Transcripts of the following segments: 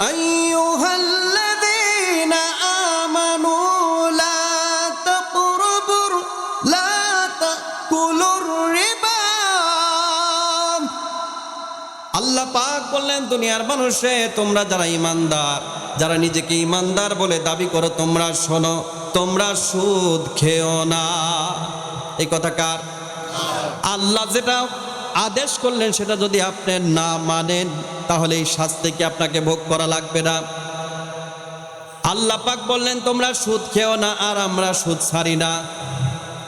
আইয়ুহাল্লাযীনা আমানু লা তাকুলুর রিবা। আল্লাহ পাক বললেন, দুনিয়ার মানুষে তোমরা যারা ঈমানদার, যারা নিজেকে ঈমানদার বলে দাবি করো, তোমরা শোনো, তোমরা সুদ খেও না। এই কথা কার? আল্লাহ যেটা আদেশ করলেন সেটা যদি আপনি না মানেন তাহলে এই শাস্তি কি আপনাকে ভোগ করা লাগবে না? আল্লাহ পাক বললেন তোমরা সুদ খেও না, আর আমরা সুদ ছাড়ি না।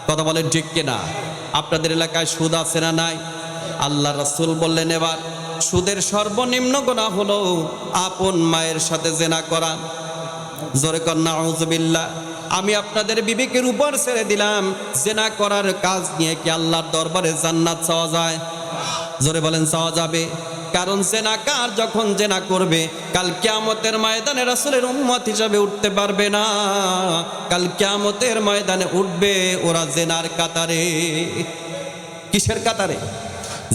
কথা বলেন ঠিক কিনা? আপনাদের এলাকায় সুদ আছে না নাই? আল্লাহ রাসূল বললেন এবার সুদের সর্বনিম্ন গুনাহ হলো আপন মায়ের সাথে জেনা করা। জোরে কর নাউযুবিল্লাহ। আমি আপনাদের বিবেকের উপর ছেড়ে দিলাম, জেনা করার কাজ নিয়ে কি আল্লাহর দরবারে জান্নাত চাওয়া যায়? জোরে বলেন চাওয়া যাবে? কারণ জেনাকার যখন জেনা করবে কাল কিয়ামতের ময়দানে রাসূলের উম্মত হিসাবে উঠতে পারবে না। কাল কিয়ামতের ময়দানে উঠবে ওরা জেনার কাতারে। কিসের কাতারে?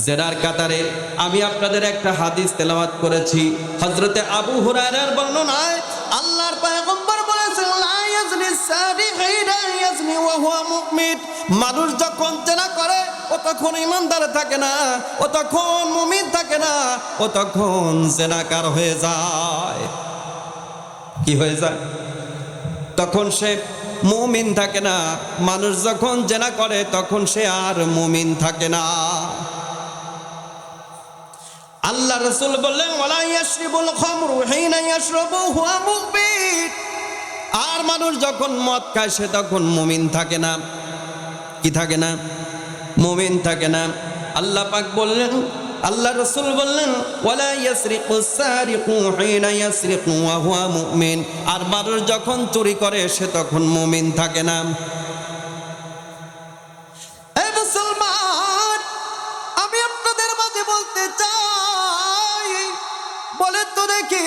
জেনার কাতারে। আমি আপনাদের একটা হাদিস তেলাওয়াত করেছি, হযরতে আবু হুরায়রার বর্ণনায় আল্লাহর পয়গম্বর বলেছেন, লা ইয়াজনি সারিক হিনা ইয়াজনি ওয়া হুয়া মুমিন। মানুষ যখন জেনা করে ও তখন ঈমানদার থাকে না, ও তখন মুমিন থাকে না, ও তখন জেনাকার হয়ে যায়। কি হয়ে যায়? তখন সে মুমিন থাকে না। মানুষ যখন জেনা করে তখন সে আর মুমিন থাকে না। আল্লাহ রাসূল বললেন, ওয়ালা ইয়াশরিবুল খামরু হিনা ইয়াশরাবু হুয়া মুমিন। আর মানুষ যখন মদ খায় সে তখন মুমিন থাকে না। কি থাকে না? মুমিন থাকে না। আল্লাহ পাক বললেন, আল্লাহ রাসূল বললেন, ওয়ালা ইয়াসরিকুস সারিকু হিনা ইয়াসরিকু ওয়া হুয়া মুমিন। আর মানুষ যখন চুরি করে সে তখন মুমিন থাকে না। এই মুসলমান, আমি আপনাদের মাঝে বলতে চাই, বলেন তো দেখি,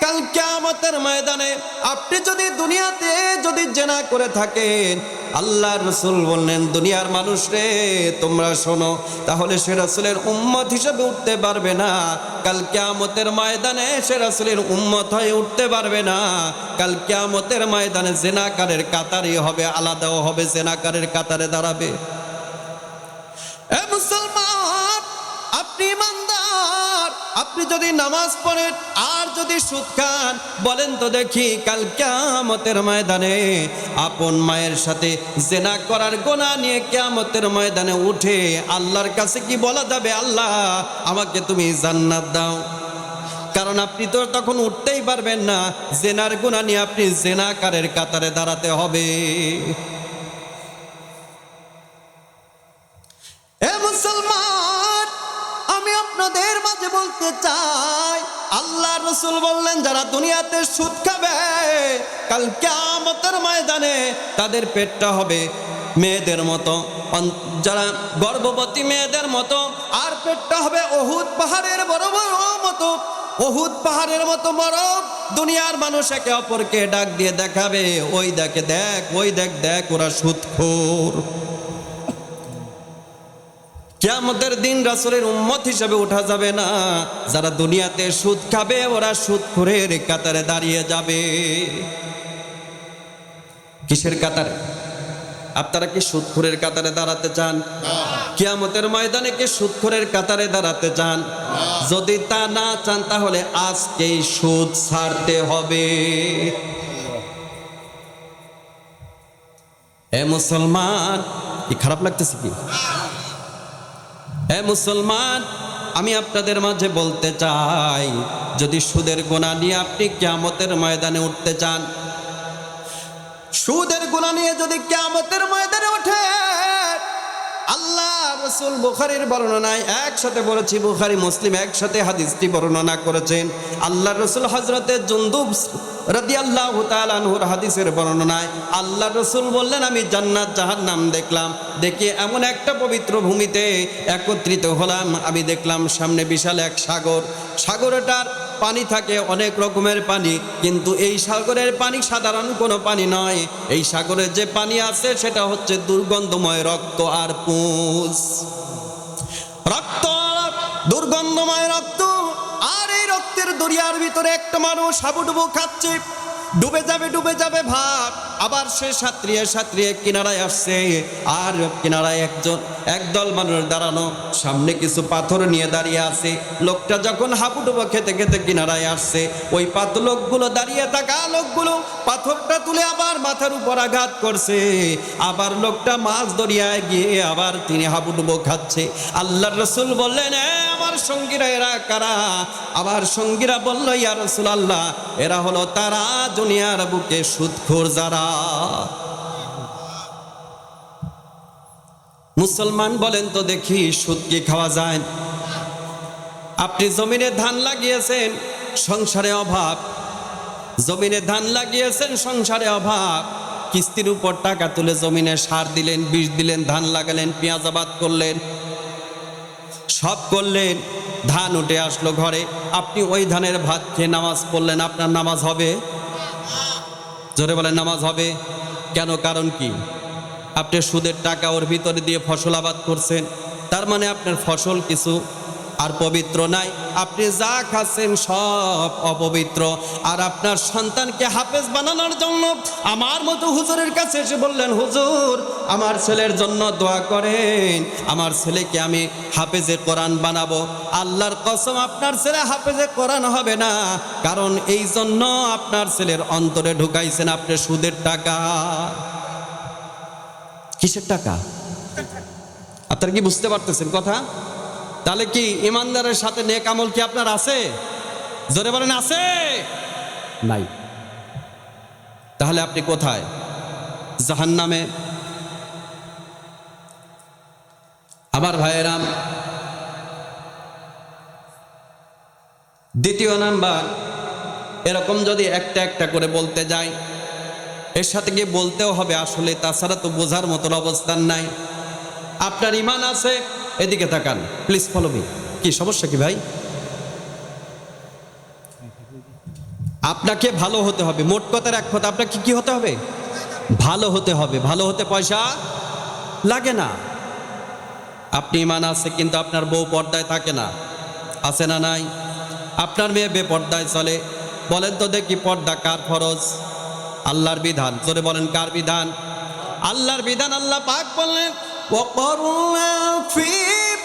কাল কিয়ামতের ময়দানে আপনি যদি দুনিয়াতে যদি জেনা করে থাকেন, আল্লাহ রাসূল বললেন দুনিয়ার মানুষ রে তোমরা শোনো, তাহলে সে রাসূলের উম্মত হিসেবে উঠতে পারবে না। কাল কিয়ামতের ময়দানে সে রাসূলের উম্মত হয়ে উঠতে পারবে না। কাল কিয়ামতের ময়দানে জেনাকারের কাতারে হবে, আলাদাও হবে, জেনাকারের কাতারে দাঁড়াবে। এ মুসলমান, আপনি ঈমানদার, আপনি যদি নামাজ পড়েন আর যদি সুদ খান, বলেন তো দেখি কাল কিয়ামতের ময়দানে আপন মায়ের সাথে জেনা করার গুনাহ নিয়ে কিয়ামতের ময়দানে উঠে আল্লাহর কাছে কি বলা যাবে, আল্লাহ আমাকে তুমি জান্নাত দাও? কারণ আপনি তো তখন উঠতেই পারবেন না, জেনার গুনাহ নিয়ে আপনি জেনাকারের কাতারে দাঁড়াতে হবে। এ মুসলমান, আমি আপনাদের মাঝে বলতে চাই, আল্লাহ রাসূল বললেন যারা দুনিয়াতে সুদ খাবে কাল কিয়ামতের ময়দানে তাদের পেটটা হবে মেয়েদের মতো, যারা গর্ভবতী মেয়েদের মতো, আর পেটটা হবে উহুদ পাহাড়ের বড় বড় মতো, উহুদ পাহাড়ের মতো বরফ। দুনিয়ার মানুষ একে অপরকে ডাক দিয়ে দেখাবে, ওই দেখে দেখ, ওই দেখ দেখ, ওরা সুদখোর। কিয়ামতের দিন রাসূলের উম্মত হিসেবে ওঠা যাবে না। যারা দুনিয়াতে সুদ খাবে ওরা সুদখোরের কাতারে দাঁড়িয়ে যাবে। কিসের কাতারে? আপনারা কি সুদখোরের কাতারে দাঁড়াতে চান? কিয়ামতের ময়দানে কি সুদখোরের কাতারে দাঁড়াতে চান? যদি তা না চান তাহলে আজকেই সুদ ছাড়তে হবে। এ মুসলমান, কি খারাপ লাগতেছে কি? হে মুসলমান, আমি আপনাদের মাঝে বলতে চাই, যদি সুদের গুনাহ নিয়ে আপনি কিয়ামতের ময়দানে উঠতে চান, সুদের গুনাহ নিয়ে যদি কিয়ামতের ময়দানে ওঠে, আল্লাহ রাসূল বুখারীর বর্ণনায় একসাথে বলেছি, বুখারী মুসলিম একসাথে হাদিসটি বর্ণনা করেছেন। আল্লাহ রাসূল হযরতে জুনদুব রাদিয়াল্লাহু তাআলা আনহুর হাদিসের বর্ণনায় আল্লাহ রাসূল বললেন, আমি জান্নাত জাহান্নাম দেখলাম, দেখে এমন একটা পবিত্র ভূমিতে একত্রিত হলাম। আমি দেখলাম সামনে বিশাল এক সাগর, সাগরটার পানি থাকে অনেক রকমের পানি, কিন্তু এই সাগরের পানি সাধারণ কোনো পানি নয়। এই সাগরের যে পানি আছে সেটা হচ্ছে দুর্গন্ধময় রক্ত আর পুঁজ। রক্ত, দুর্গন্ধময় রক্ত, আর এই রক্তের দরিয়ার ভিতরে একটা মানুষ হাবুডুবু খাচ্ছে, ডুবে যাবে ভাব। আবার সে সাঁতরিয়ে কিনারায় আসছে, আর কিনারায় একদল মানুষ দাঁড়ানো, সামনে কিছু পাথর নিয়ে দাঁড়িয়ে আছে। লোকটা যখন হাবুডুবু খেতে কিনারায় আসছে, ওই লোকগুলো দাঁড়িয়ে থাকা লোকগুলো পাথরটা তুলে আবার মাথার উপর আঘাত করছে। আবার লোকটা মাছ দরিয়ায় গিয়ে আবার তিনি হাবুডুবু খাচ্ছে। আল্লাহর রাসূল বললেন, আমার সঙ্গীরা এরা কারা? আবার সঙ্গীরা বলল, ইয়া রাসূলুল্লাহ, এরা হলো তারা দুনিয়ার বুকে সুদখোর যারা। মুসলমান বলেন তো দেখি, সুদ কি খাওয়া যায়? আপনি জমিনে ধান লাগিয়েছেন, সংসারে অভাব। জমিনে ধান লাগিয়েছেন, সংসারে অভাব। কিস্তির উপর টাকা তুলে জমিনে সার দিলেন, বিষ দিলেন, ধান লাগালেন, পেঁয়াজ আবাদ করলেন, সব করলেন। ধান উঠে আসলো ঘরে, আপনি ওই ধানের ভাত খেয়ে নামাজ পড়লেন, আপনার নামাজ হবে? জোরে বলেন, নামাজ হবে কেন? কারণ কি? আপনি সুদের টাকা ওর ভিতরে দিয়ে ফসল আবাদ করছেন, তার মানে আপনার ফসল কিছু আর পবিত্র নাই। আপনি যা খাচ্ছেন সব অপবিত্র। আর আপনার সন্তানকে হাফেজ বানানোর জন্য আমার মতো হুজুরের কাছে এসে বললেন, হুজুর আমার ছেলের জন্য দোয়া করেন, আমার ছেলেকে আমি হাফেজে কোরআন বানাবো। আল্লাহর কসম, আপনার ছেলে হাফেজে কোরআন হবে না, কারণ এই জন্য আপনার ছেলের অন্তরে ঢুকাইছেন আপনি সুদের টাকা। কিসের টাকা? আপনারা কি বুঝতে পারতেছেন কথা? তাহলে কি ইমানদারের সাথে নেক আমল কি আপনার আছে? জোরে বলেন, আছে? নাই। তাহলে আপনি কোথায়? জাহান্নামে। আমার ভাইয়েরাম, দ্বিতীয় নাম্বার, এরকম যদি একটা করে বলতে যাই, এর সাথে গিয়ে বলতেও হবে আসলে, তাছাড়া তো বোঝার মতন অবস্থান নাই। আপনার ইমান আছে, এদিকে তাকান, প্লিজ ফলো মি। কি সমস্যা কি ভাই? আপনাকে ভালো হতে হবে। মোট কথার এক কথা, আপনাকে কি হতে হবে? ভালো হতে হবে। ভালো হতে পয়সা লাগে না। আপনি ইমান আছে, কিন্তু আপনার বউ পর্দায় থাকে না, আছে না নাই? আপনার মেয়ে বেপর্দায় চলে। বলেন তো দেখি, পর্দা কার ফরজ? আল্লাহর বিধান। জোরে বলেন, কার বিধান? আল্লাহর বিধান। আল্লাহ পাক বললেন, وَقَرْنَا فِي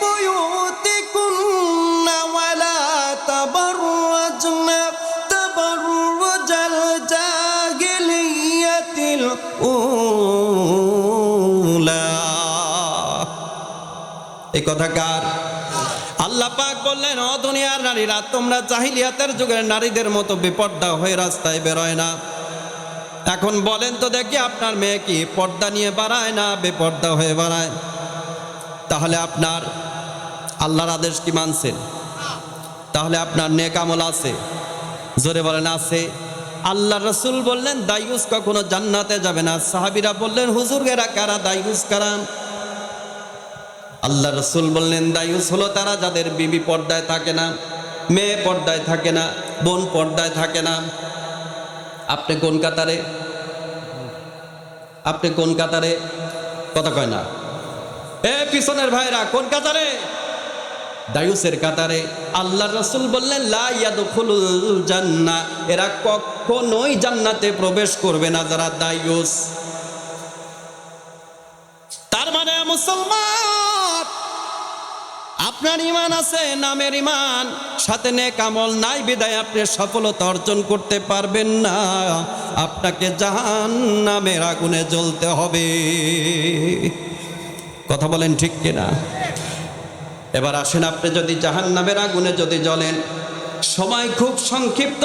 بُيُوتِكُنَّ وَلَا تَبَرَّجْنَ تَبَرُّجَ الْجَاهِلِيَّةِ الْأُولَى। এই কথা কার? আল্লাহ পাক বললেন, ও দুনিয়ার নারীরা, তোমরা জাহিলিয়াতের যুগের নারীদের মতো বেপর্দা হয়ে রাস্তায় বেরোয় না। এখন বলেন তো দেখি, আপনার মেয়ে কি পর্দা নিয়ে বাড়ায় না বেপর্দা হয়ে বাড়ায়? তাহলে আপনার আল্লাহর আদেশ কি মানছেন? তাহলে আপনার নেক আমল আছে? জোরে বলেন, আছে। আল্লাহর রাসূল বললেন, দায়ুস কখনো জান্নাতে যাবে না। সাহাবীরা বললেন, হুজুর এরা কারা? দায়ুস কারা? আল্লাহর রাসূল বললেন, দায়ুস হলো তারা যাদের বিবি পর্দায় থাকে না, মেয়ে পর্দায় থাকে না, বোন পর্দায় থাকে না। আপনি কোন কাতারে? আপনি কোন কাতারে? কথা কয় না। পিছনের ভাইরা কোন কাতারে? দায়ুসের কাতারে। আল্লাহর রাসূল বললেন, লা ইয়াদখুলুল জান্নাহ, এরা কখনোই জান্নাতে প্রবেশ করবে না যারা দায়ুস। তার মানে মুসলমান, আপনার ইমান আছে, নামের ইমান, সাথে নেক আমল নাই, বিদায় আপনি সফলতা অর্জন করতে পারবেন না। আপনাকে জাহান্নামের আগুনে জ্বলতে হবে। কথা বলেন ঠিক কিনা? এবার আসেন, আপনি যদি জাহান্নামের আগুনে যদি জ্বলেন, সময় খুব সংক্ষিপ্ত,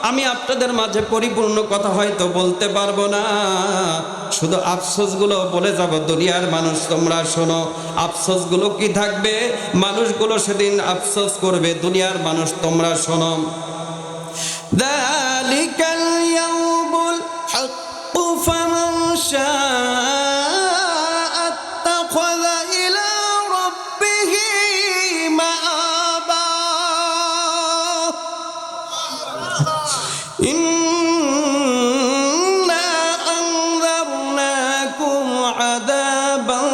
আমি আপনাদের মাঝে পরিপূর্ণ কথা হয়তো বলতে পারবো না, শুধু আফসোসগুলো বলে যাব। দুনিয়ার মানুষ তোমরা শোনো, আফসোসগুলো কি থাকবে? মানুষগুলো সেদিন আফসোস করবে। দুনিয়ার মানুষ তোমরা শোনো, যালিকাল ইয়াউমুল হাক্কু ফামান শাআ আত্তাখাযা ইলা রাব্বিহি মাআবা। ইন্না আনযারনাকুম আযাবান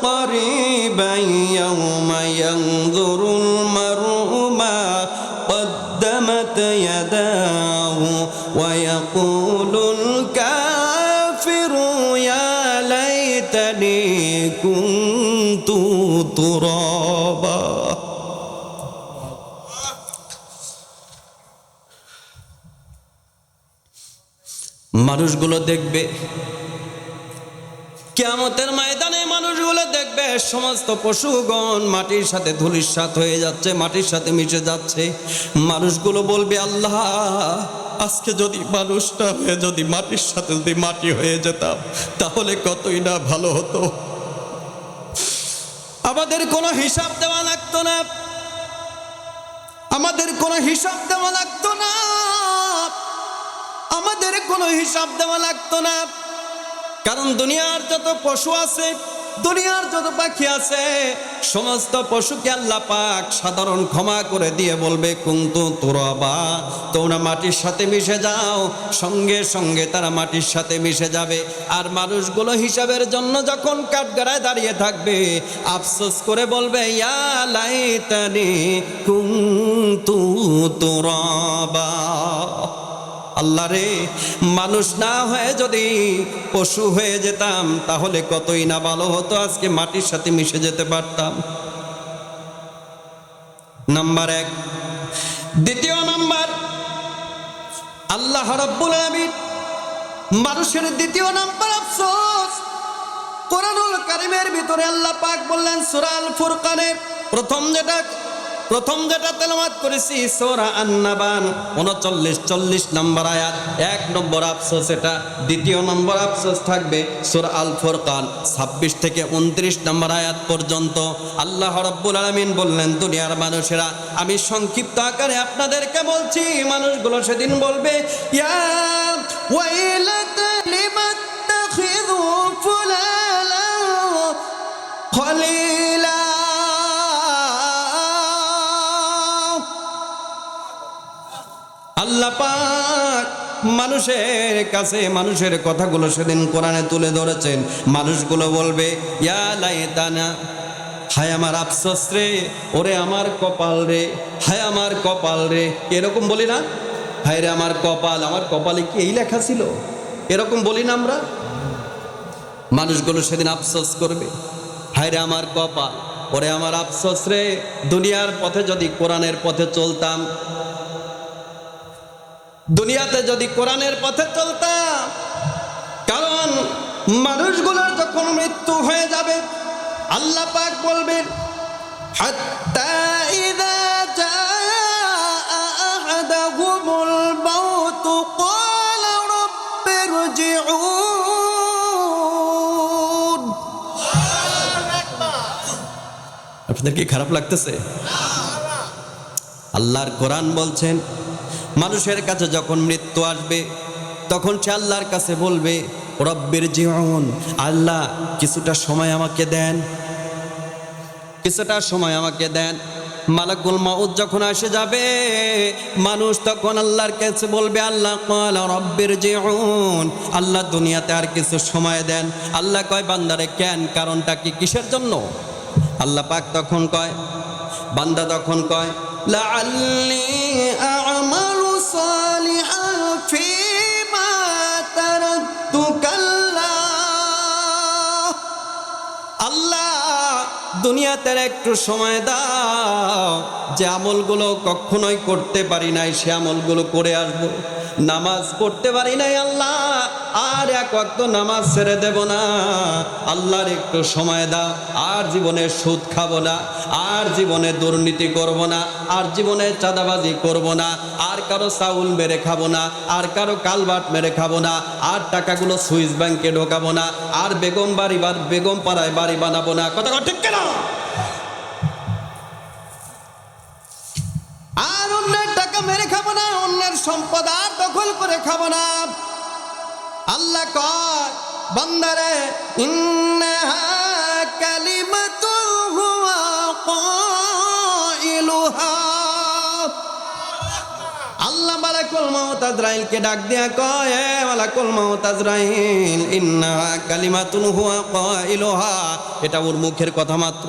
قريبا يوم ينظر المرء ما قدمت تمت يداه ويقول الكافر يا ليتني كنت ترابا মানুষগুলো দেখবে কিয়ামতের ময়দানে, মানুষগুলো দেখবে সমস্ত পশুগণ মাটির সাথে ধূলিসাৎ হয়ে যাচ্ছে, মাটির সাথে মিশে যাচ্ছে। মানুষগুলো বলবে, আল্লাহ, আজকে যদি মানুষটা হয়ে যদি মাটির সাথে যদি মাটি হয়ে যেতাম তাহলে কতই না ভালো হতো। আমাদের কোনো হিসাব দেওয়া লাগতো না, আমাদের কোনো হিসাব দেওয়া লাগতো না, আমাদের কোনো হিসাব দেওয়া লাগতো না। কারণ দুনিয়ার যত পশু আছে, দুনিয়ার যত পাখি আছে, সমস্ত পশুকে আল্লাহ পাক সাধারণ ক্ষমা করে দিয়ে বলবে, কুন্তু তুরাবা, তোমরা মাটির সাথে মিশে যাও। সঙ্গে সঙ্গে তারা মাটির সাথে মিশে যাবে। আর মানুষগুলো হিসাবের জন্য যখন কাঠগড়ায় দাঁড়িয়ে থাকবে, আফসোস করে বলবে, ইয়া লাইতানি কুন্তু তুরাবা, আল্লাহ রে, মানুষ না হয়ে যদি পশু হয়ে যেতাম তাহলে কতই না ভালো হতো, আজকে মাটির সাথে মিশে যেতে পারতাম। নাম্বার 1। দ্বিতীয় নাম্বার, আল্লাহ রাব্বুল আলামিন মানুষের দ্বিতীয় নাম্বার আফসোস কোরআনুল কারীমের ভিতরে আল্লাহ পাক বললেন সূরা আল ফুরকানের প্রথম যেটা তেলাওয়াত করেছি সূরা আন-নাবান 39-40 নম্বর আয়াত, 1 নম্বর আফসোস এটা। দ্বিতীয় নম্বর আফসোস থাকবে সূরা আল ফুরকান 26 থেকে 29 নম্বর আয়াত পর্যন্ত। আল্লাহ রাব্বুল আলামিন বললেন, দুনিয়ার মানুষেরা, আমি সংক্ষিপ্ত আকারে আপনাদেরকে বলছি, মানুষগুলো সেদিন বলবে, ইয়া ওয়াইলাতা লিমাত্তাখিযু ফুলালা খলিলা, আল্লাহ পাক মানুষের কাছে মানুষের কথাগুলো সেদিন কোরআনে তুলে ধরেছেন। মানুষগুলো বলবে, ইয়া লাইতানা, হায় আমার আফসোস রে, ওরে আমার কপাল রে, হায় আমার কপাল রে। এরকম বলি না? হায় রে আমার কপাল, আমার কপালে কি এই লেখা ছিল? এরকম বলি না আমরা? মানুষগুলো সেদিন আফসোস করবে, হায় রে আমার কপাল, ওরে আমার আফসোস রে, দুনিয়ার পথে যদি কোরআনের পথে চলতাম, দুনিয়াতে যদি কোরআনের পথে চলতাম। কারণ মানুষগুলোর যখন মৃত্যু হয়ে যাবে, আল্লাহ পাক বলবেন, হাত্তা ইযা জাআ আহাদাহুমুল মাউত ক্বালা রাব্বিরজিউন। আপনাদের কি খারাপ লাগতেছে? আল্লাহর কোরআন বলছেন, মানুষের কাছে যখন মৃত্যু আসবে তখন সে আল্লাহর কাছে বলবে, রব্বিরজিউন, আল্লাহ কিছুটা সময় আমাকে দেন, কিছুটা সময় আমাকে দেন। মালাকুল মাউত যখন আসে যাবে, মানুষ তখন আল্লাহর কাছে বলবে, আল্লাহ ক্বালা রব্বিরজিউন, আল্লাহ দুনিয়াতে আর কিছু সময় দেন। আল্লাহ কয়, বান্দারে কেন, কারণটা কি, কিসের জন্য? আল্লাহ পাক তখন কয়, বান্দা তখন কয়, লাআল্লি আ'মালু সালিহান ফীমা তারাকতু কাল্লা, আল্লাহ দুনিয়াতে একটু সময় দাও, যে আমলগুলো কখনোই করতে পারি নাই সে আমলগুলো করে আসবো। নামাজ পড়তে পারি নাই আল্লাহ, আর এক ওয়াক্ত নামাজ ছেড়ে দেব না। আল্লাহর একটু সময় দাও, আর জীবনে সুদ খাবো না, আর জীবনে দুর্নীতি করব না, আর জীবনে চাঁদাবাজি করব না, আর কারো চাউল মেরে খাবো না, আর কারো কালবাট মেরে খাবো না, আর টাকাগুলো সুইস ব্যাংকে ঢোকাবো না, আর বেগম পাড়ায় বাড়ি বানাবো না। কথা ঠিক কেন? আর অন্যের টাকা মেরে খাবো না, অন্যের সম্পদ আর দখল করে খাবো না। আল্লাহ কয়, বান্দারে, ইন্নাহা কালিমাতুন হুয়া কাইলুহা, আল্লাহ মালাকুল মাউত আজরাইলকে ডাক দিয়া কয়, এ মালাকুল মাউত আজরাইল, ইন্নাহা কালিমাতুন হুয়া কাইলুহা, এটা ওর মুখের কথা মাত্র,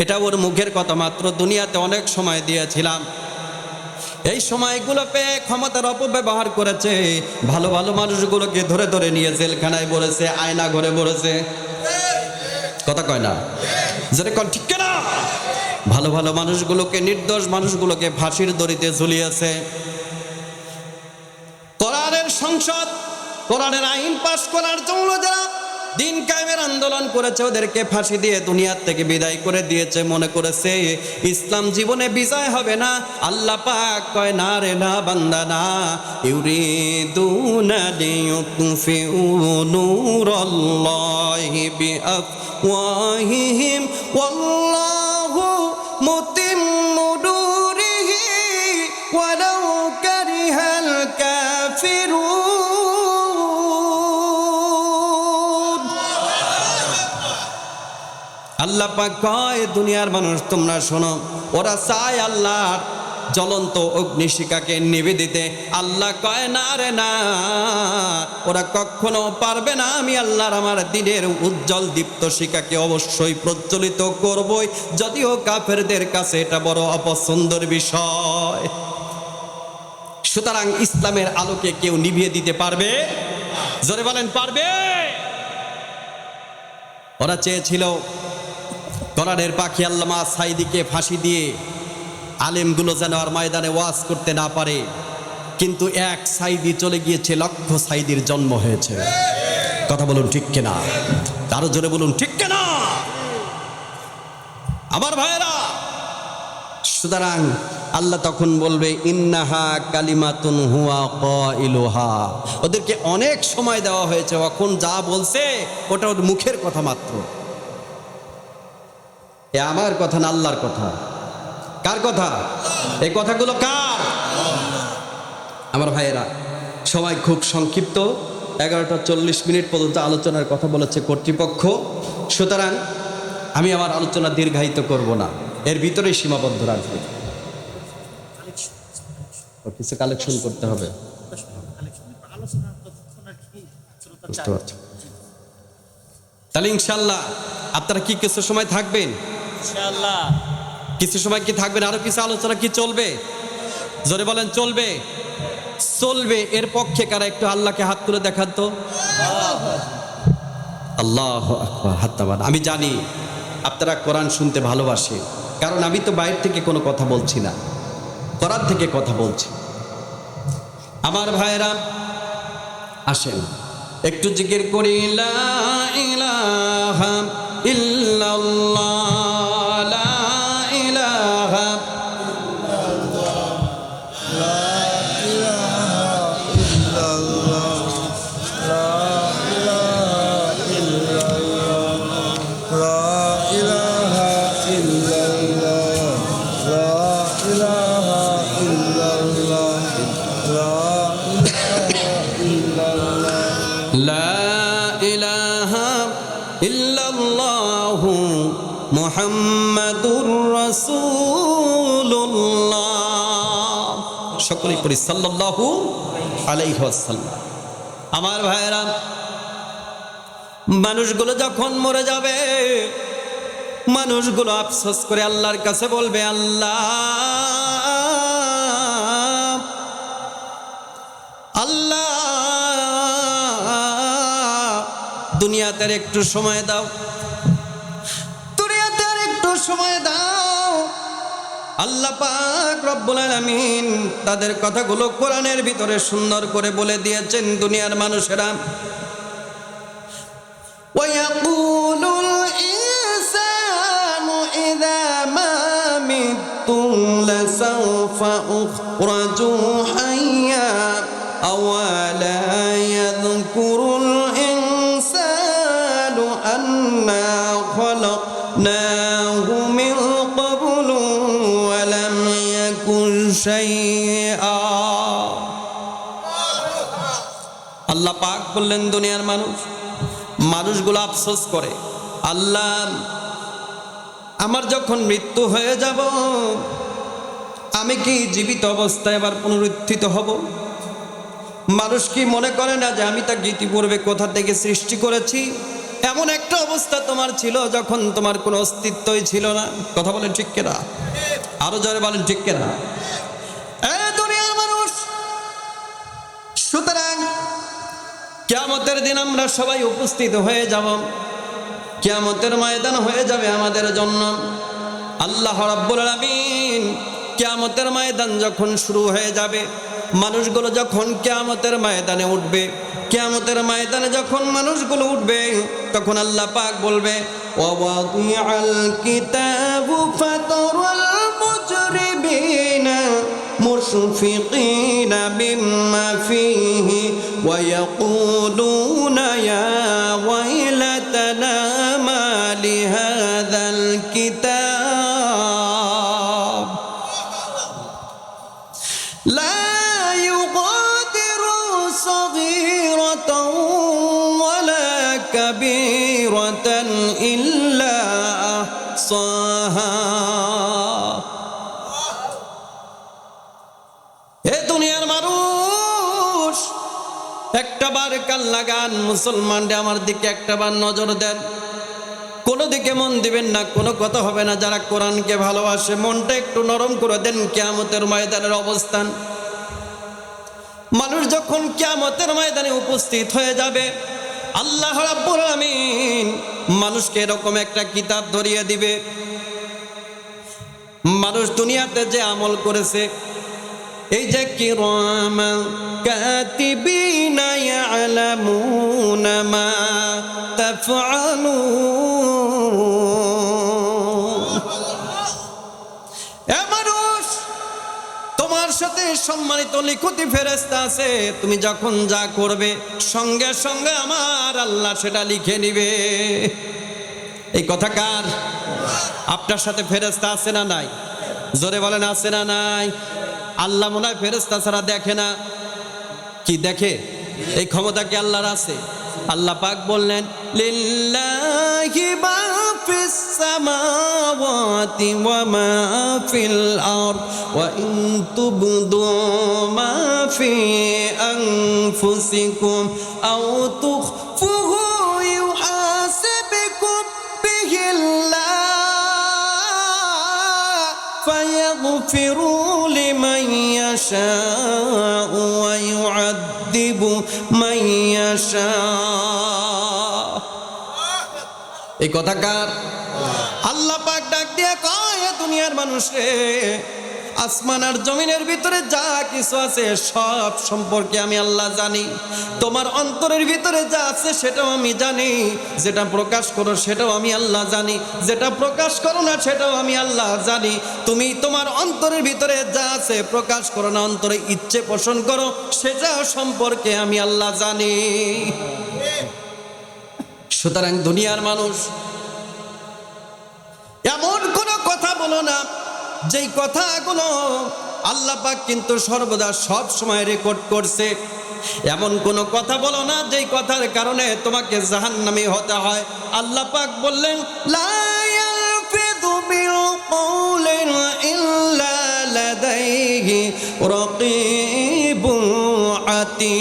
এটা ওর মুখের কথা মাত্র। দুনিয়াতে অনেক সময় দিয়েছিলাম, এই সময়গুলো পেয়ে ক্ষমতার অপব্যবহার করেছে। ভালো ভালো মানুষগুলোকে ধরে ধরে নিয়ে জেলখানায় বলেছে, আয়না ঘরে বলেছে। কথা কয় না, যেরকম ঠিক না। ভালো ভালো মানুষগুলোকে, নির্দোষ মানুষগুলোকে ফাঁসির দড়িতে ঝুলিয়েছে। কোরআনের সংসদ, কোরআনের আইন পাশ করার জন্য যারা দিন কায়েমের আন্দোলন করেছে ওদেরকে ফাঁসি দিয়ে দুনিয়ার থেকে বিদায় করে দিয়েছে। মনে করেছে ইসলাম জীবনে বিজয় হবে না। আল্লাহ পাক কয় না রে না বান্দা না, ইউরিদুনা লিয়ুতফিউ নূরাল্লাহি বিআফওয়াহিহিম ওয়াল্লাহু মুতিম্মু নূরিহি ওয়ালাউ কারিহাল কাফিরুন। আল্লাহ পাক কয় দুনিয়ার মানুষ তোমরা শোনো, ওরা চায় আল্লাহর জ্বলন্ত অগ্নিশিখাকে নিভে দিতে। আল্লাহ কয় না রে না, ওরা কখনো পারবে না। আমি আল্লাহর আমার দিনের উজ্জ্বল দীপ্ত শিখাকে অবশ্যই প্রজ্বলিত করবই, যদিও কাফেরদের কাছে এটা বড় অপছন্দের বিষয়। সুতরাং ইসলামের আলোকে কেউ নিভিয়ে দিতে পারবে? জোরে বলেন, পারবে? ওরা চেয়েছিল কোরআনের পাখি আল্লামা সাঈদীকে ফাঁসি দিয়ে আলেমগুলো যেন আর ময়দানে ওয়াজ করতে না পারে। কিন্তু এক সাঈদী চলে গিয়েছে, লক্ষ সাঈদীর জন্ম হয়েছে। কথা বলুন ঠিক কিনা? আরো জোরে বলুন ঠিক কিনা আমার ভাইয়েরা। সুতরাং আল্লাহ তখন বলবে ইন্নাহা কালিমাতুন হুয়া কাইলুহা। ওদেরকে অনেক সময় দেওয়া হয়েছে, এখন যা বলছে ওটা ওর মুখের কথা মাত্র। এ আমার কথা না, আল্লাহর কথা। কার কথা? এই কথাগুলো কার? আমার ভাইয়েরা, সময় খুব সংক্ষিপ্ত, 11:40 পর্যন্ত আলোচনার কথা বলেছে কর্তৃপক্ষ। সুতরাং আমি আমার আলোচনা দীর্ঘায়িত করব না, এর ভিতরেই সীমাবদ্ধ রাখবো। কিছু কালেকশন করতে হবে, বুঝতে পারছো? তাহলে ইনশাল্লাহ আপনারা কি কিছু সময় থাকবেন? ইনশাআল্লাহ কিছু সময় কি থাকবেন? আরো কিছু আলোচনা কি চলবে? জোরে বলেন, চলবে? চলবে। এর পক্ষে কারা একটু আল্লাহকে হাত তুলে দেখান তো। আল্লাহু আকবার, হাত তাবান। আমি জানি আপনারা কোরআন শুনতে ভালোবাসে, কারণ আমি তো বাইরে থেকে কোনো কথা বলছি না, কোরআন থেকে কথা বলছি। আমার ভাইরা আসেন একটু জিকির করি, লা ইলাহা ইল্লাল্লাহ, লা ইলাহা ইল্লাল্লাহ, লা ইলাহা ইল্লাল্লাহ, লা ইলাহা ইল্লাল্লাহ, লা ইলাহা ইল্লাল্লাহ, লা ইলাহা ইল্লাল্লাহু মুহাম্মাদুর রাসূলুল্লাহ। সকলেই পড়ি সাল্লাল্লাহু আলাইহি ওয়াসাল্লাম। আমার ভাইরা, মানুষগুলো যখন মরে যাবে, মানুষগুলো আফসোস করে আল্লাহর কাছে বলবে, আল্লাহ আল্লাহ দুনিয়াতে একটু সময় দাও, দুনিয়াতে একটু সময় দাও। আল্লাহ পাক রব্বুল আলামিন তাদের কথাগুলো কোরআনের ভিতরে সুন্দর করে বলে দিয়েছেন। দুনিয়ার মানুষেরা ওয়ায়াকুলুল ইনসানু ইযা মা মিতু লাসাউফা উখরাজু হাইয়া আওয়ালা ইয়াযকুরুল ইনসানু আন্না খালাকনাহু মিন ক্বাবলু ওয়া লাম ইয়াকুন শাইআ। আল্লাহ পাক বললেন দুনিয়ার মানুষগুলো আফসোস করে, আল্লাহ আমার যখন মৃত্যু হয়ে যাব, আমি কি জীবিত অবস্থায় আবার পুনরুত্থিত হব? মানুষ কি মনে করে না যে আমি তাকে ইতিপূর্বে কোথা থেকে সৃষ্টি করেছি? এমন একটা অবস্থা তোমার ছিল যখন তোমার কোনো অস্তিত্বই ছিল না। কথা বলেন ঠিক কিনা? আরো জোরে বলেন ঠিক কিনা? দুনিয়ার মানুষ, সুতরাং কিয়ামতের দিন আমরা সবাই উপস্থিত হয়ে যাব। কিয়ামতের ময়দান হয়ে যাবে আমাদের জন্য। আল্লাহ রাব্বুল আলামিন কিয়ামতের ময়দান যখন শুরু হয়ে যাবে, মানুষগুলো যখন কিয়ামতের ময়দানে উঠবে, কিয়ামতের ময়দানে যখন মানুষগুলো উঠবে, তখন আল্লাহ পাক বলবে, ওয়াদিআল কিতাবু ফাতারাল মুজরিমিনা মুশফিকিনা মিম্মা ফীহি ওয়া ইয়াকুলুনা ইয়া ওয়াইলাতানা মা লিহাযাল কিতাব লা ইল্লা আহসাহা। এ দুনিয়ার মানুষ, একটাবার কান লাগান, মুসলমানরা আমার দিকে একটাবার নজর দেন। কোনো দিকে মন দিবেন না, কোনো কথা হবে না। যারা কোরআনকে ভালোবাসে মনটা একটু নরম করে দেন। কিয়ামতের ময়দানের অবস্থান, মানুষ যখন কিয়ামতের ময়দানে উপস্থিত হয়ে যাবে, আল্লাহ রাব্বুল আলামিন মানুষকে এরকম একটা কিতাব ধরিয়ে দিবে। মানুষ দুনিয়াতে যে আমল করেছে, এই যে কিরামান কাতিবিনা ইয়ালামুনা মা তাফআলুন। এ মানুষ, তোমার সাথে সম্মানিত লিখতি ফেরেশতা আছে। তুমি যখন যা করবে সঙ্গে সঙ্গে আমার আল্লাহ সেটা লিখে নিবে। এই কথা কার? আপনার সাথে ফেরেশতা আছে না নাই? জোরে বলেন আছে না নাই? আল্লাহ মনে হয় ফেরেশতা ছাড়া দেখে না। কি দেখে? এই ক্ষমতা কি আল্লাহর আছে? আল্লাহ পাক বললেন, লিল্লাহি মা ফিস সামাওয়াতি ওয়া মা ফিল আরদ ওয়া ইন তুবদু মা ফি আনফুসিকুম আও তুখফুহু ইউহাসিবকুম বিহিল্লাহ ফায়াগফিরু লিমান ইয়াশাউ ওয়া ইউআযযিবু মান ইয়াশাউ। এই কথা কার? আল্লাহ পাক ডাক দিয়ে কয়, দুনিয়ার মানুষ রে, আসমান আর জমিনের ভিতরে যা কিছু আছে সব সম্পর্কে আমি আল্লাহ জানি। তোমার অন্তরের ভিতরে যা আছে সেটাও আমি জানি। যেটা প্রকাশ করো সেটাও আমি আল্লাহ জানি। যেটা প্রকাশ করো না সেটাও আমি আল্লাহ জানি। তুমি তোমার অন্তরের ভিতরে যা আছে প্রকাশ করো না, অন্তরে ইচ্ছে পোষণ করো, সেটাও সম্পর্কে আমি আল্লাহ জানি। সুতরাং দুনিয়ার মানুষ, এমন কোনো কথা বলো না যেই কথাগুলো আল্লাহ পাক কিন্তু সর্বদা সব সময় রেকর্ড করছে। এমন কোনো কথা বলো না যেই কথার কারণে তোমাকে জাহান্নামী হতে হয়। আল্লাহ পাক বললেন, লা ইয়ালফিযু বিল কওলিন ইল্লা লাদাইহি রাকীবুন আতীদ।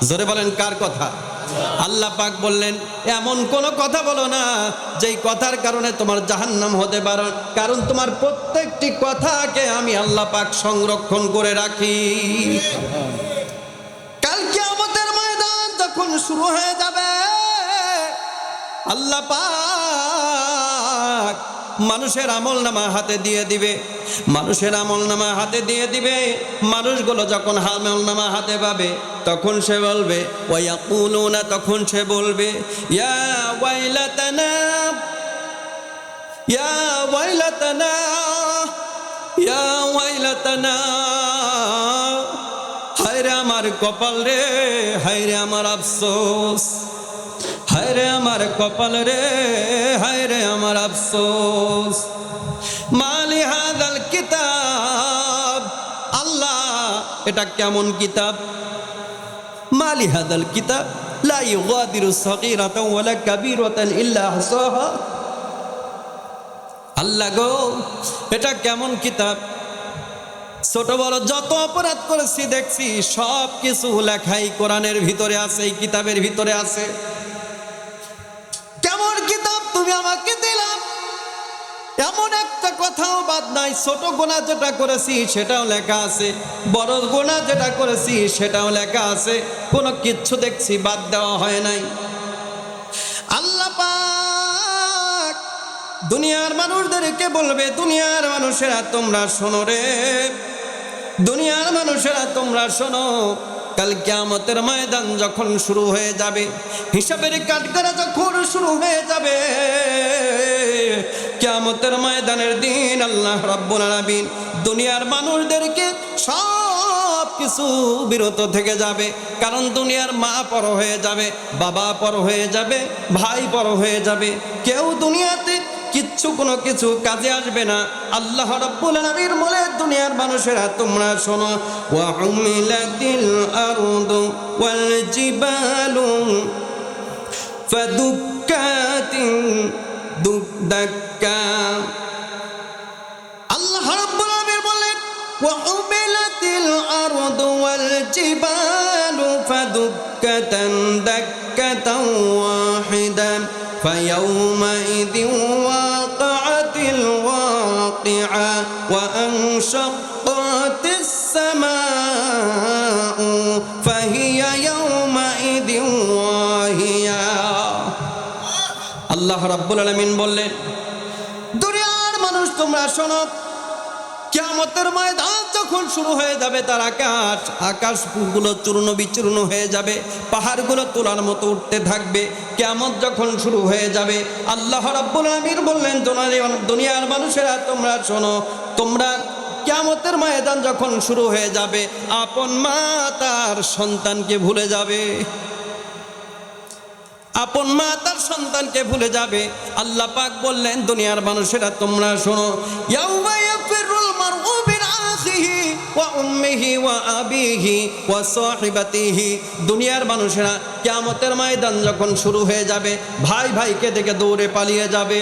জোরে বলেন কার কথা? আল্লাহ পাক বললেন, এমন কোন কথা বলো না যেই কথার কারণে তোমার জাহান্নাম হতে পারে, কারণ তোমার প্রত্যেকটি কথাকে আমি আল্লাহ পাক সংরক্ষণ করে রাখি। কাল কিয়ামতের ময়দান যখন শুরু হয়ে যাবে, আল্লাহ পাক মানুষের আমলনামা হাতে দিয়ে দিবে। মানুষের আমলনামা হাতে দিয়ে দিবে। মানুষগুলো যখন আমলনামা হাতে পাবে তখন সে বলবে, ওয়ায়াকুলুনা, তখন সে বলবে, ইয়া ওয়াইলাতানা, ইয়া ওয়াইলাতানা, ইয়া ওয়াইলাতানা। হায়রে আমার কপাল রে, হায়রে আমার আফসোস, হায়রে আমার কপাল রে, হায়রে আমার আফসোস। মালি হাযাল কিতাব, আল্লাহ এটা কেমন কিতাব? মালি হাযাল কিতাব লা ইউগাদিরু সাগীরাতান ওয়ালা কাবীরাতান ইল্লা আহসাহা। আল্লাহ গো, এটা কেমন কিতাব? ছোট বড় যত অপরাধ করেছি দেখছি সব কিছু লেখাই কোরআনের ভিতরে আছে, এই কিতাবের ভিতরে আছে। কেমন কিতাব তুমি আমাকে দিলাম, এমন একটা কথাও বাদ নাই। ছোট গুনাহ যেটা করেছি সেটাও লেখা আছে, বড় গুনাহ যেটা করেছি সেটাও লেখা আছে, কোনো কিচ্ছু দেখছি বাদ দেওয়া হয় নাই। আল্লাহ পাক দুনিয়ার মানুষদেরকে বলবে, দুনিয়ার মানুষেরা তোমরা শোনো রে, দুনিয়ার মানুষেরা তোমরা শোনো, কাল কিয়ামতের ময়দান যখন শুরু হয়ে যাবে, হিসাবের কাঠগড়া যখন শুরু হয়ে যাবে, কিয়ামতের ময়দানের দিন আল্লাহ রাব্বুল আলামিন দুনিয়ার মানুষদেরকে সব কিছু বিরত থেকে যাবে। কারণ দুনিয়ার মা পর হয়ে যাবে, বাবা পর হয়ে যাবে, ভাই পর হয়ে যাবে, কেউ দুনিয়াতে কিচ্ছু কোনো কিছু কাজে আসবে না। আল্লাহ রাব্বুল আলামিন বলে, দুনিয়ার মানুষেরা তোমরা শোনো, ওয়া উমিলাতিল আরদু ওয়াল জিবালু ফাদুক্কাতিন দাক্কা। আল্লাহ রাব্বুল আলামিন বলেন, ওয়া উমিলাতিল আরদু ওয়াল জিবালু ফাদুক্কাতান দাক্কাতান ওয়াহিদান فيومئذ وقعت الواقعة وانشقت السماء فهي يومئذ واهية। আল্লাহ রাব্বুল আলামিন বললেন, দুনিয়ার মানুষ তোমরা শোনো, কিয়ামতের ময়দান যখন শুরু হয়ে যাবে, তার আকাশগুলো চূর্ণ বিচূর্ণ হয়ে যাবে, পাহাড়গুলো তোলার মতো উঠতে থাকবে। কিয়ামত যখন শুরু হয়ে যাবে, আল্লাহ রাব্বুল আলামিন বললেন, দুনিয়ার মানুষেরা তোমরা শোনো, তোমরা কিয়ামতের ময়দান যখন শুরু হয়ে যাবে, আপন মা তার সন্তানকে ভুলে যাবে, আপন মা তার সন্তানকে ভুলে যাবে। আল্লাহ পাক বললেন, দুনিয়ার মানুষেরা তোমরা শোনো, ইয়াউমা ইয়াফিরুল মারউ মিন আখিহি ওয়া উম্মিহি ওয়া আবিহি ওয়া সাহিবাতিহি। দুনিয়ার মানুষেরা কিয়ামতের ময়দান যখন শুরু হয়ে যাবে, ভাই ভাইকে দেখে দৌড়ে পালিয়ে যাবে,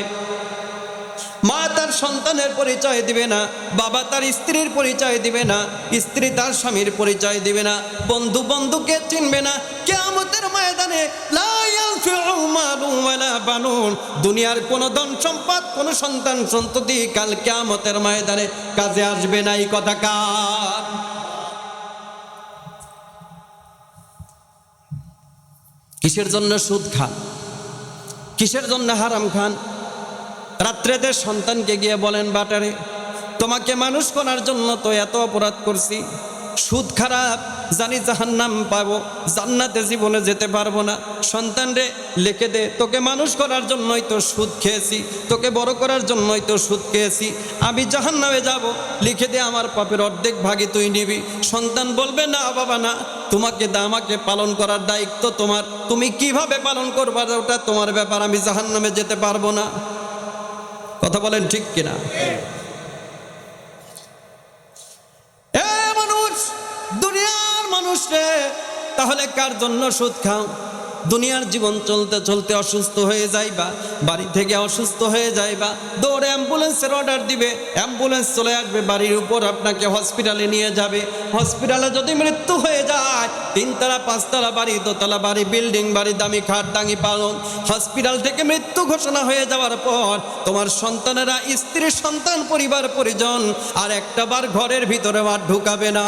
মা তার সন্তানের পরিচয় দিবে না, বাবা তার স্ত্রীর পরিচয় দিবে না, স্ত্রী তার স্বামীর পরিচয় দিবে না, বন্ধু বন্ধুকে চিনবে না। কিয়ামতের ময়দানে লা ইয়ানফিউ মালুন ওয়ালা বানুন, দুনিয়ার কোন ধন সম্পদ, কোন সন্তান সন্ততি কাল কিয়ামতের ময়দানে কাজে আসবে না। এই কথা কার? কিসের জন্য সুদ খান, কিসের জন্য হারাম খান? রাত্রেতে সন্তানকে গিয়ে বলেন, বাটারে তোমাকে মানুষ করার জন্য তো এত অপরাধ করছি, সুদ খারাপ, জানি জাহান্নাম পাবো, জান্নাতে জীবনে যেতে পারবো না, সন্তান রে লিখে দে, তোকে মানুষ করার জন্যই তো সুদ খেয়েছি, তোকে বড় করার জন্যই তো সুদ খেয়েছি, আমি জাহান্নামে যাব, লিখে দে, আমার পাপের অর্ধেক ভাগে তুই নিবি। সন্তান বলবে, না বাবা না, তোমাকে আমাকে পালন করার দায়িত্ব তোমার, তুমি কিভাবে পালন করবা ওটা তোমার ব্যাপার, আমি জাহান্নামে যেতে পারবো না। কথা বলেন ঠিক কিনা? এ মানুষ, দুনিয়ার মানুষ রে, তাহলে কার জন্য সুদ খাও? দুনিয়ার জীবন চলতে চলতে অসুস্থ হয়ে যাইবা, বাড়ি থেকে অসুস্থ হয়ে যাইবা, দৌড়ে অ্যাম্বুলেন্সের অর্ডার দিবে, অ্যাম্বুলেন্স চলে আসবে বাড়ির উপর, আপনাকে হসপিটালে নিয়ে যাবে। হসপিটালে যদি মৃত্যু হয়ে যায়, 3 তলা 5 তলা বাড়ি, 2 তলা বাড়ি, বিল্ডিং বাড়ি, দামি খাট, দামি পালন, হসপিটাল থেকে মৃত্যু ঘোষণা হয়ে যাওয়ার পর তোমার সন্তানেরা, স্ত্রী সন্তান পরিবার পরিজন আর একটা বার ঘরের ভিতরে আর ঢুকাবে না।